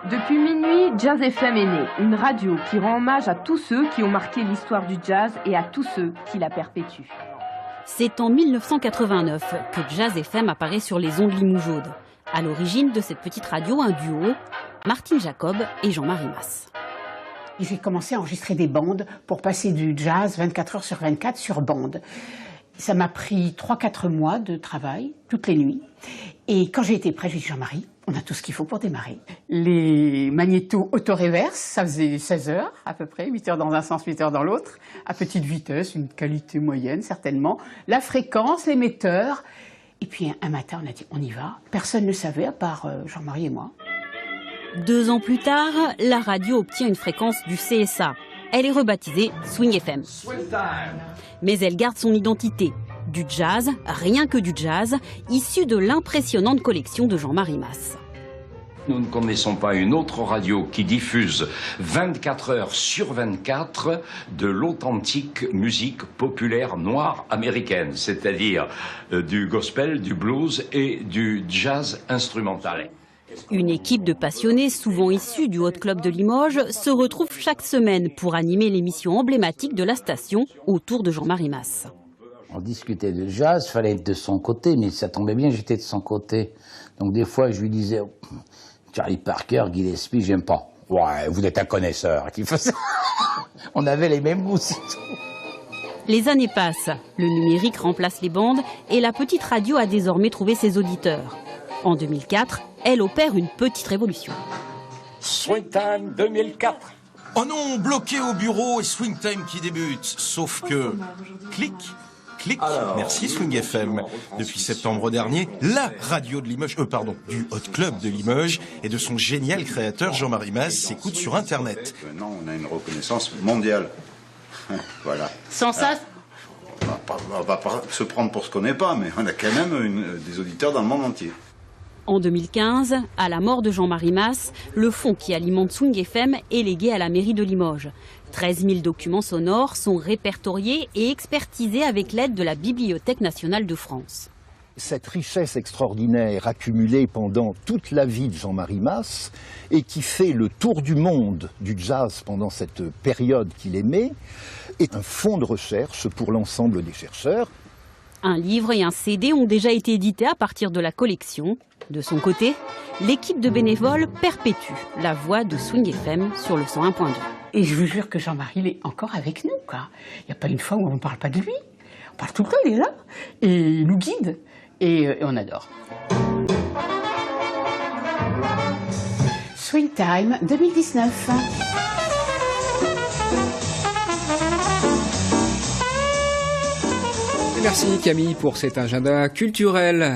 Depuis minuit, Jazz FM est né, une radio qui rend hommage à tous ceux qui ont marqué l'histoire du jazz et à tous ceux qui la perpétuent. C'est en 1989 que Jazz FM apparaît sur les ondes limougeaudes. À l'origine de cette petite radio, un duo, Martine Jacob et Jean-Marie Mas. J'ai commencé à enregistrer des bandes pour passer du jazz 24 heures sur 24 sur bande. Ça m'a pris 3-4 mois de travail, toutes les nuits. Et quand j'ai été prêt, j'ai dit Jean-Marie, on a tout ce qu'il faut pour démarrer. Les magnétos auto-reverse, ça faisait 16 heures à peu près, 8 heures dans un sens, 8 heures dans l'autre, à petite vitesse, une qualité moyenne certainement. La fréquence, l'émetteur. Et puis un matin, on a dit on y va. Personne ne savait à part Jean-Marie et moi. 2 ans plus tard, la radio obtient une fréquence du CSA. Elle est rebaptisée Swing FM. Mais elle garde son identité. Du jazz, rien que du jazz, issu de l'impressionnante collection de Jean-Marie Mas. Nous ne connaissons pas une autre radio qui diffuse 24 heures sur 24 de l'authentique musique populaire noire américaine, c'est-à-dire du gospel, du blues et du jazz instrumental. Une équipe de passionnés, souvent issus du Hot Club de Limoges, se retrouve chaque semaine pour animer l'émission emblématique de la station autour de Jean-Marie Mas. On discutait de jazz, il fallait être de son côté, mais ça tombait bien, j'étais de son côté. Donc des fois, je lui disais, Charlie Parker, Gillespie, j'aime pas. Ouais, vous êtes un connaisseur qui fait ça. On avait les mêmes goûts. Les années passent, le numérique remplace les bandes et la petite radio a désormais trouvé ses auditeurs. En 2004, elle opère une petite révolution. Swing Time 2004. Oh non, bloqué au bureau et Swing Time qui débute. Sauf que, clic. Merci Swing FM. Depuis septembre dernier, la radio de Limoges, du Hot Club de Limoges et de son génial créateur Jean-Marie Mas s'écoute sur Internet. Maintenant, on a une reconnaissance mondiale. Voilà. Sans ça, on va pas se prendre pour ce qu'on n'est pas, mais on a quand même des auditeurs dans le monde entier. En 2015, à la mort de Jean-Marie Mas, le fonds qui alimente Swing FM est légué à la mairie de Limoges. 13 000 documents sonores sont répertoriés et expertisés avec l'aide de la Bibliothèque nationale de France. Cette richesse extraordinaire accumulée pendant toute la vie de Jean-Marie Mas et qui fait le tour du monde du jazz pendant cette période qu'il aimait est un fonds de recherche pour l'ensemble des chercheurs. Un livre et un CD ont déjà été édités à partir de la collection. De son côté, l'équipe de bénévoles perpétue la voix de Swing FM sur le 101.2. et je vous jure que Jean-Marie, il est encore avec nous, quoi. Il n'y a pas une fois où on ne parle pas de lui. On parle tout le temps, il est là. Et il nous guide. Et on adore. Swing Time 2019. Merci Camille pour cet agenda culturel.